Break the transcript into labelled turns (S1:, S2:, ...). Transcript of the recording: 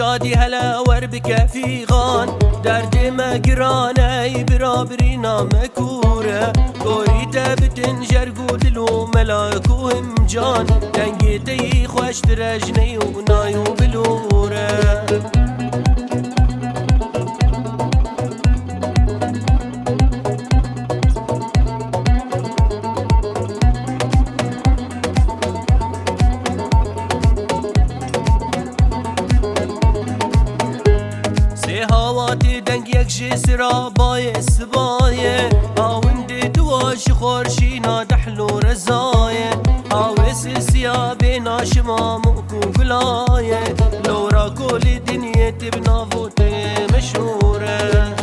S1: شادي هلا وربك في غان درد ما قراني برابرينا مكورة كوريتا بتنجر قودلو ملاك وهمجان دنجيتي خوش ترجني ونايو بلورة هواتي دنگ یک جسرا باي سباية هاوند دواش خورشينا دحلو رزاية هاوس سيابي ناشما موكو قلاية لورا كل دنيا تبنا فوتي مشهورة